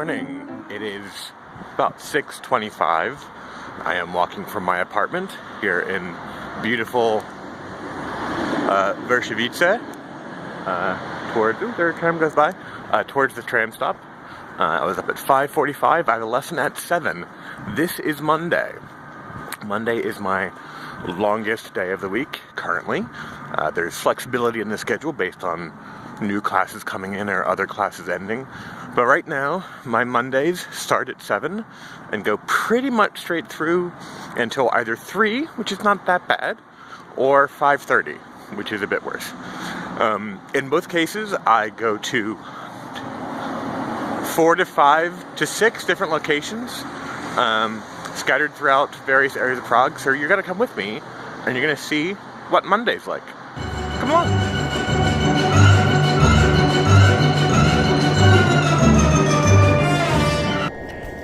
morning. It is about 6:25. I am walking from my apartment here in beautiful Wierzchowice towards, there a tram goes by, towards the tram stop. I was up at 5:45. I have a lesson at 7. This is Monday. Monday is my longest day of the week currently. There's flexibility in the schedule based on new classes coming in or other classes ending. But right now, my Mondays start at 7 and go pretty much straight through until either 3, which is not that bad, or 5:30, which is a bit worse. In both cases, I go to 4 to 5 to 6 different locations, scattered throughout various areas of Prague. So you're going to come with me, and you're going to see what Monday's like. Come along.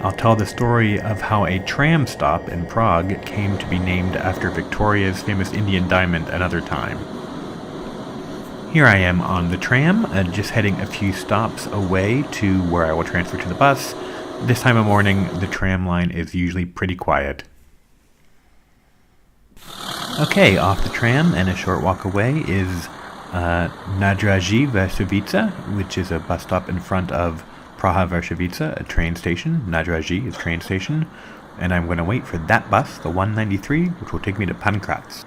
I'll tell the story of how a tram stop in Prague came to be named after Victoria's famous Indian diamond another time. Here I am on the tram, just heading a few stops away to where I will transfer to the bus. This time of morning, the tram line is usually pretty quiet. Okay, off the tram and a short walk away is Nádraží Vršovice, which is a bus stop in front of Praha Vršovice, a train station. Nádraží is train station. And I'm going to wait for that bus, the 193, which will take me to Pankráč.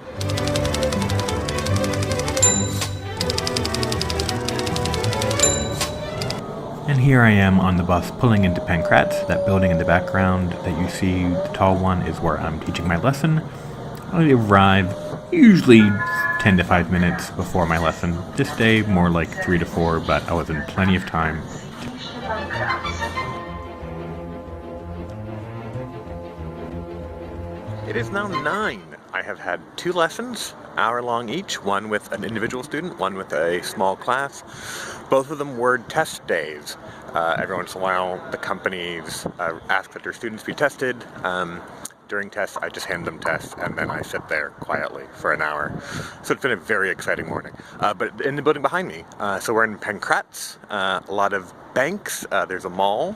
And here I am on the bus pulling into Pankráč. That building in the background that you see, the tall one, is where I'm teaching my lesson. I arrive usually 10 to 5 minutes before my lesson. This day, more like 3 to 4, but I was in plenty of time. It is now 9. I have had 2 lessons, hour-long each, one with an individual student, one with a small class. Both of them were test days. Every once in a while, the companies ask that their students be tested. During tests, I just hand them tests, and then I sit there quietly for an hour. So it's been a very exciting morning. But in the building behind me, so we're in Pankráč, a lot of banks, there's a mall.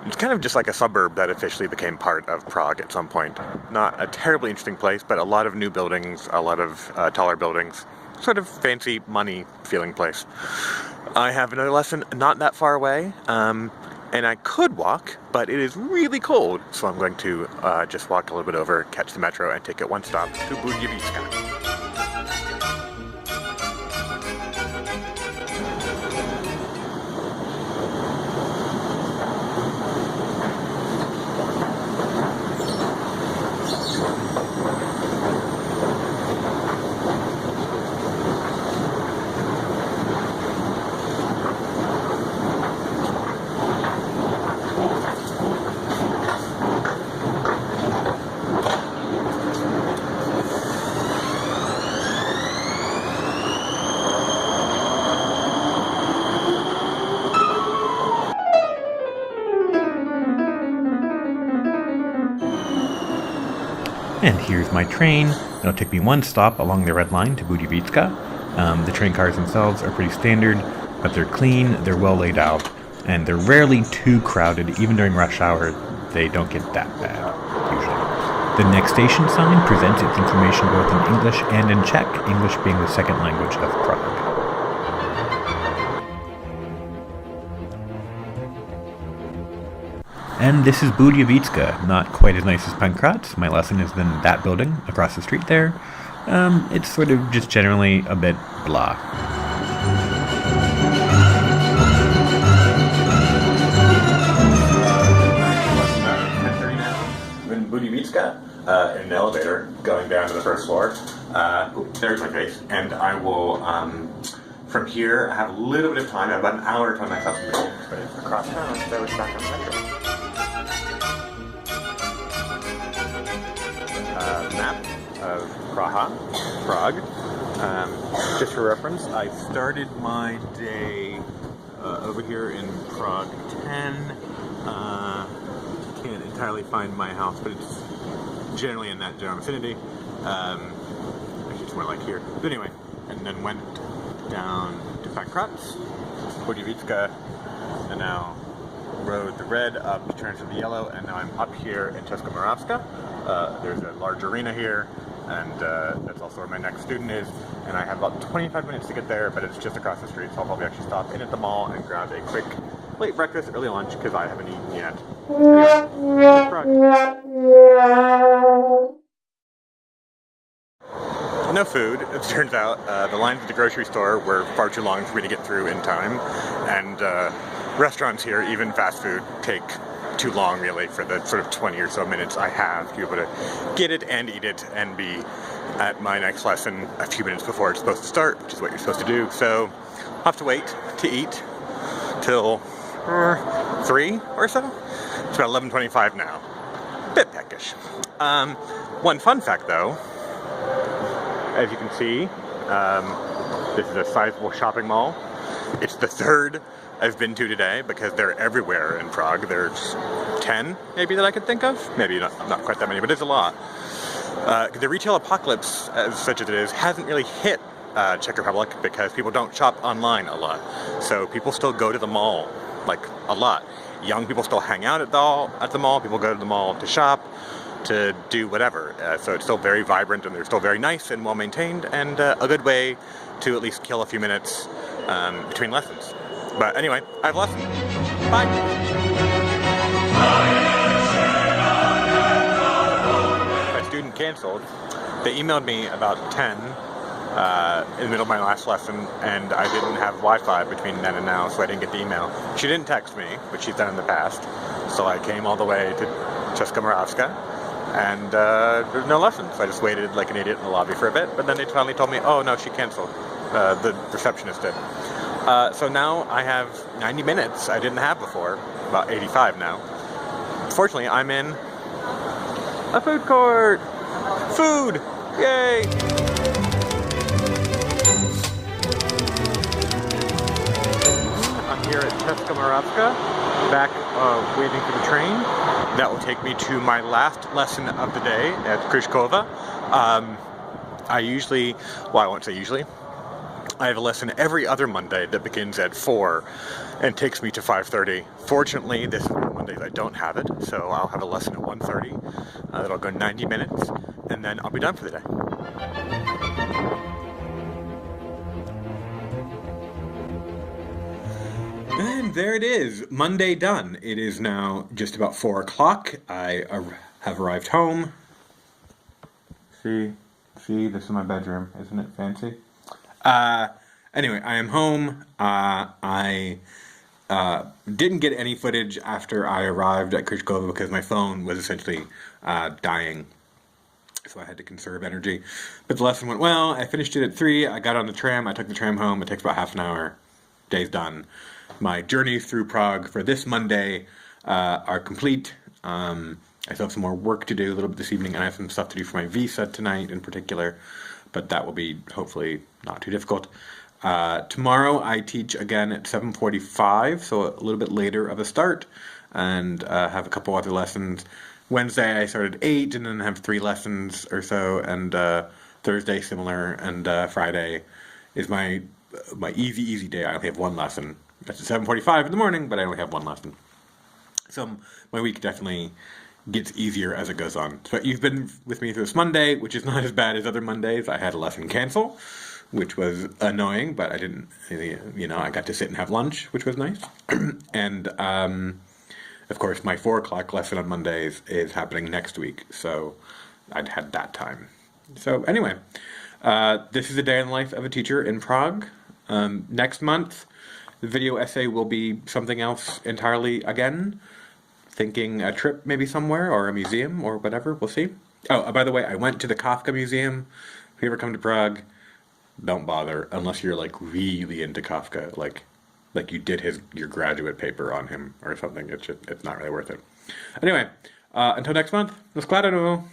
It's kind of just like a suburb that officially became part of Prague at some point. Not a terribly interesting place, but a lot of new buildings, a lot of taller buildings. Sort of fancy, money-feeling place. I have another lesson not that far away, and I could walk, but it is really cold, so I'm going to just walk a little bit over, catch the metro, and take it one stop to Budějovice. And here's my train. It'll take me one stop along the red line to Budějovice. The train cars themselves are pretty standard, but they're clean, they're well laid out, and they're rarely too crowded. Even during rush hour, they don't get that bad, usually. The next station sign presents its information both in English and in Czech, English being the second language of Prague. And this is Budějovice, not quite as nice as Pankráč. My lesson is in that building across the street there. It's sort of just generally a bit blah. I'm in Budějovice, in an elevator, going down to the first floor. There's my face, and I will, from here, I have a little bit of time. I have about an hour to tell myself something, but it's across town, so it's back on the metro. Map of Prague. Just for reference, I started my day over here in Prague 10. Can't entirely find my house, but it's generally in that general vicinity. Actually, it's more like here. But anyway, and then went down to Pankráč, Budivitska, and now rode the red up to turn to the yellow, and now I'm up here in Českomoravska. There's a large arena here, and that's also where my next student is, and I have about 25 minutes to get there, but it's just across the street, so I'll probably actually stop in at the mall and grab a quick late breakfast, early lunch, because I haven't eaten yet. No food. It turns out the lines at the grocery store were far too long for me to get through in time, and restaurants here, even fast food, take too long really for the sort of 20 or so minutes I have to be able to get it and eat it and be at my next lesson a few minutes before it's supposed to start, which is what you're supposed to do. So I'll have to wait to eat till 3 or so. It's about 11:25 now. Bit peckish. One fun fact though, as you can see, this is a sizable shopping mall. It's the third I've been to today because they're everywhere in Prague. There's 10 maybe that I could think of. Maybe not quite that many, but it's a lot. The retail apocalypse, such as it is, hasn't really hit Czech Republic because people don't shop online a lot. So people still go to the mall, like a lot. Young people still hang out at the mall. People go to the mall to shop, to do whatever. So it's still very vibrant, and they're still very nice and well maintained, and a good way to at least kill a few minutes between lessons. But anyway, I have a lesson. Bye! My student canceled. They emailed me about 10 in the middle of my last lesson, and I didn't have Wi-Fi between then and now, so I didn't get the email. She didn't text me, which she's done in the past, so I came all the way to Českomoravska, and there's no lesson, so I just waited like an idiot in the lobby for a bit, but then they finally told me, oh no, she canceled. The receptionist did. So now I have 90 minutes I didn't have before, about 85 now. Fortunately, I'm in a food court! Food! Yay! I'm here at Českomoravska, back waiting for the train. That will take me to my last lesson of the day at Kryžkova. I won't say usually. I have a lesson every other Monday that begins at 4 and takes me to 5:30. Fortunately, this is one Mondays I don't have it, so I'll have a lesson at 1:30. That'll go 90 minutes, and then I'll be done for the day. And there it is, Monday done. It is now just about 4 o'clock. I have arrived home. See, this is my bedroom. Isn't it fancy? Anyway, I am home. I didn't get any footage after I arrived at Kryžkova because my phone was essentially dying, so I had to conserve energy. But the lesson went well. I finished it at 3. I got on the tram. I took the tram home. It takes about half an hour. Day's done. My journeys through Prague for this Monday are complete. I still have some more work to do a little bit this evening, and I have some stuff to do for my visa tonight in particular, but that will be hopefully not too difficult. Tomorrow I teach again at 7:45, so a little bit later of a start, and have a couple other lessons. Wednesday I start at 8 and then have 3 lessons or so, and Thursday similar, and Friday is my easy day. I only have 1 lesson. That's at 7:45 in the morning, but I only have 1 lesson. So my week definitely gets easier as it goes on. So you've been with me through this Monday, which is not as bad as other Mondays. I had a lesson cancel, which was annoying, but I didn't, I got to sit and have lunch, which was nice. And, of course, my 4 o'clock lesson on Mondays is happening next week, so I'd had that time. So anyway, this is a day in the life of a teacher in Prague. Next month, the video essay will be something else entirely again. Thinking a trip maybe somewhere, or a museum, or whatever, we'll see. Oh, by the way, I went to the Kafka Museum. If you ever come to Prague, don't bother, unless you're, like, really into Kafka, like you did your graduate paper on him or something. It's not really worth it. Anyway, until next month, do skladano.